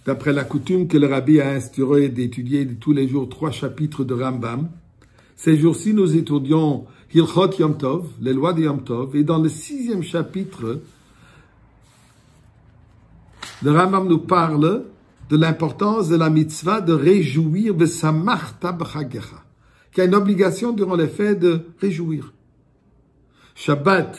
d'après la coutume que le rabbi a instauré d'étudier tous les jours 3 chapitres de Rambam. Ces jours-ci, nous étudions Hilchot Yom Tov, les lois de Yom Tov, et dans le 6e chapitre, le Rambam nous parle de l'importance de la mitzvah de réjouir de Samarta b'chagecha, qui a une obligation durant les fêtes de réjouir. Shabbat,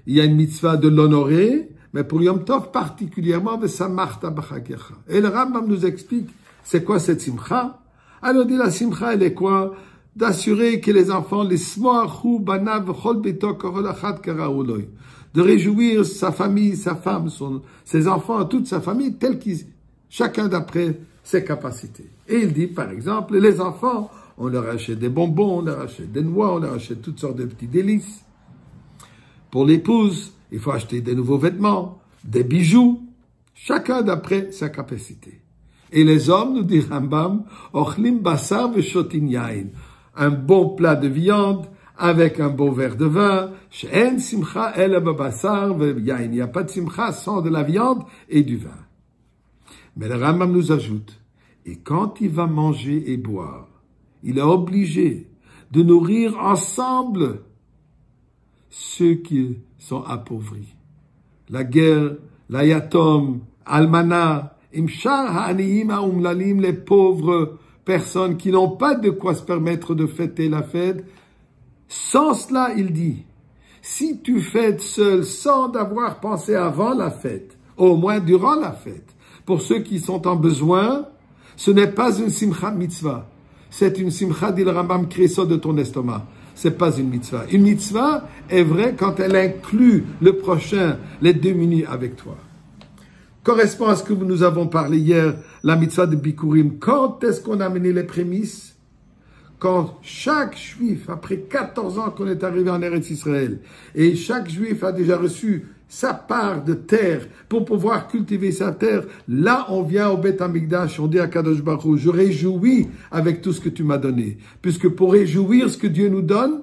il y a une mitzvah de l'honorer, mais pour Yom Tov particulièrement de Samarta b'chagecha. Et le Rambam nous explique c'est quoi cette simcha. Alors dit la simcha, elle est quoi? D'assurer que les enfants, les smoachu banav chol beto korol achat karaouloy, de réjouir sa famille, sa femme, ses enfants, toute sa famille, tel qu'ils, chacun d'après ses capacités. Et il dit, par exemple, les enfants, on leur achète des bonbons, on leur achète des noix, on leur achète toutes sortes de petits délices. Pour l'épouse, il faut acheter des nouveaux vêtements, des bijoux, chacun d'après sa capacité. Et les hommes, nous dit Rambam, ochlim basar veshotin yain, un bon plat de viande, avec un bon verre de vin, she'en simcha el babasar ve'yain. Il n'y a pas de simcha sans de la viande et du vin. Mais le Rambam nous ajoute, et quand il va manger et boire, il est obligé de nourrir ensemble ceux qui sont appauvris. La guerre, la yatom, almana, imshar ha'aniyim ha'umlalim, les pauvres personnes qui n'ont pas de quoi se permettre de fêter la fête. Sans cela, il dit, si tu fêtes seul sans avoir pensé avant la fête, au moins durant la fête, pour ceux qui sont en besoin, ce n'est pas une simcha mitzvah. C'est une simcha, dit le Rambam, créso de ton estomac. C'est pas une mitzvah. Une mitzvah est vraie quand elle inclut le prochain, les démunis avec toi. Correspond à ce que nous avons parlé hier, la mitzvah de Bikurim. Quand est-ce qu'on a amené les prémices? Quand chaque juif, après 14 ans qu'on est arrivé en Eretz Israël, et chaque juif a déjà reçu sa part de terre pour pouvoir cultiver sa terre, là on vient au Beth Amikdash, on dit à Kadosh Baruch Hu, je réjouis avec tout ce que tu m'as donné. Puisque pour réjouir ce que Dieu nous donne,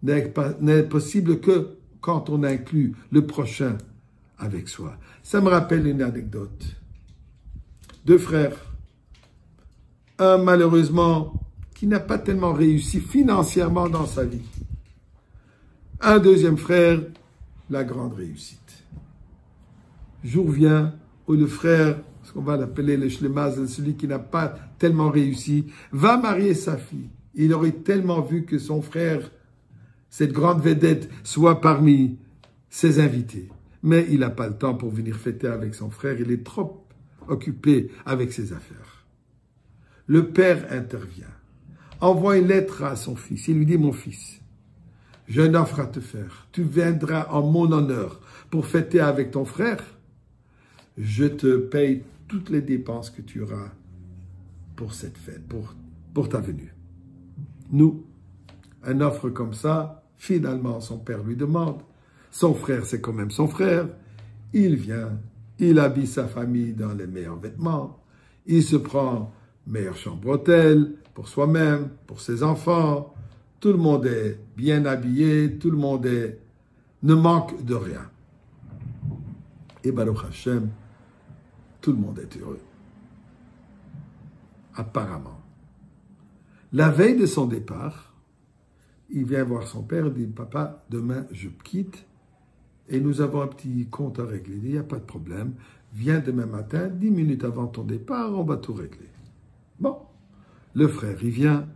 n'est possible que quand on inclut le prochain avec soi. Ça me rappelle une anecdote. 2 frères, un malheureusement qui n'a pas tellement réussi financièrement dans sa vie. Un deuxième frère, la grande réussite. Jour vient où le frère, ce qu'on va l'appeler le shlemaz, celui qui n'a pas tellement réussi, va marier sa fille. Il aurait tellement vu que son frère, cette grande vedette, soit parmi ses invités. Mais il n'a pas le temps pour venir fêter avec son frère, il est trop occupé avec ses affaires. Le père intervient, envoie une lettre à son fils, il lui dit, mon fils, j'ai une offre à te faire, tu viendras en mon honneur pour fêter avec ton frère, je te paye toutes les dépenses que tu auras pour cette fête, pour ta venue. Nous, une offre comme ça, finalement son père lui demande, son frère, c'est quand même son frère. Il vient, il habille sa famille dans les meilleurs vêtements. Il se prend meilleure chambre d'hôtel pour soi-même, pour ses enfants. Tout le monde est bien habillé, tout le monde ne manque de rien. Et Baruch Hashem, tout le monde est heureux. Apparemment. La veille de son départ, il vient voir son père et dit, papa, demain je quitte. Et nous avons un petit compte à régler. Il dit, il n'y a pas de problème. Viens demain matin, 10 minutes avant ton départ, on va tout régler. Bon. Le frère, il vient,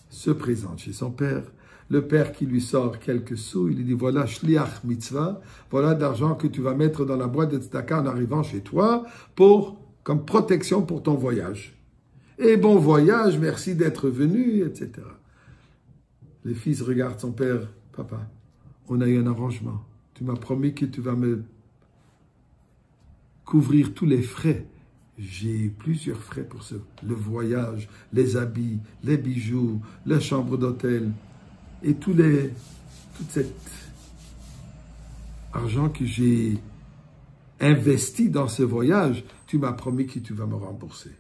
se présente chez son père. Le père qui lui sort quelques sous, il lui dit, voilà, shliach mitzvah, voilà de l'argent que tu vas mettre dans la boîte de tzedaka en arrivant chez toi comme protection pour ton voyage. Et bon voyage, merci d'être venu, etc. Le fils regarde son père, papa, on a eu un arrangement. Tu m'as promis que tu vas me couvrir tous les frais. J'ai plusieurs frais pour le voyage, les habits, les bijoux, la chambre d'hôtel et tout cet argent que j'ai investi dans ce voyage. Tu m'as promis que tu vas me rembourser.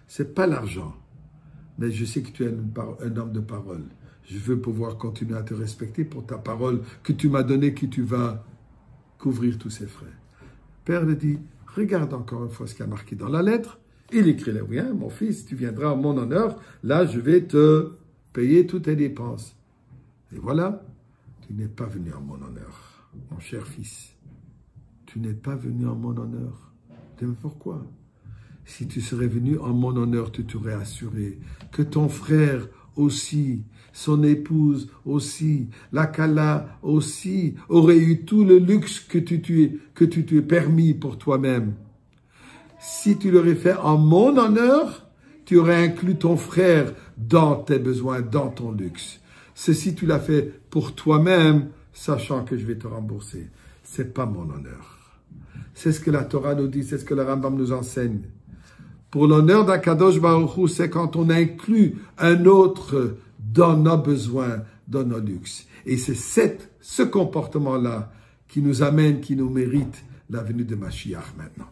C'est pas l'argent, mais je sais que tu es un homme de parole. Je veux pouvoir continuer à te respecter pour ta parole que tu m'as donnée, que tu vas couvrir tous ces frais. Père le dit, Regarde encore une fois ce qu'il y a marqué dans la lettre. Il écrit là, oui, hein, mon fils, tu viendras en mon honneur. Là, je vais te payer toutes tes dépenses. Et voilà, tu n'es pas venu en mon honneur, mon cher fils. Tu n'es pas venu en mon honneur. Tu sais pourquoi? Si tu serais venu en mon honneur, tu t'aurais assuré que ton frère aussi, son épouse aussi, la Kala aussi, aurait eu tout le luxe que tu t'es permis pour toi-même. Si tu l'aurais fait en mon honneur, tu aurais inclus ton frère dans tes besoins, dans ton luxe. Ceci, tu l'as fait pour toi-même, sachant que je vais te rembourser. C'est pas mon honneur. C'est ce que la Torah nous dit, c'est ce que le Rambam nous enseigne. Pour l'honneur d'Akadosh Baruch Hu, c'est quand on inclut un autre dans nos besoins, dans nos luxes. Et c'est ce comportement-là qui nous amène, qui nous mérite la venue de Mashiach maintenant.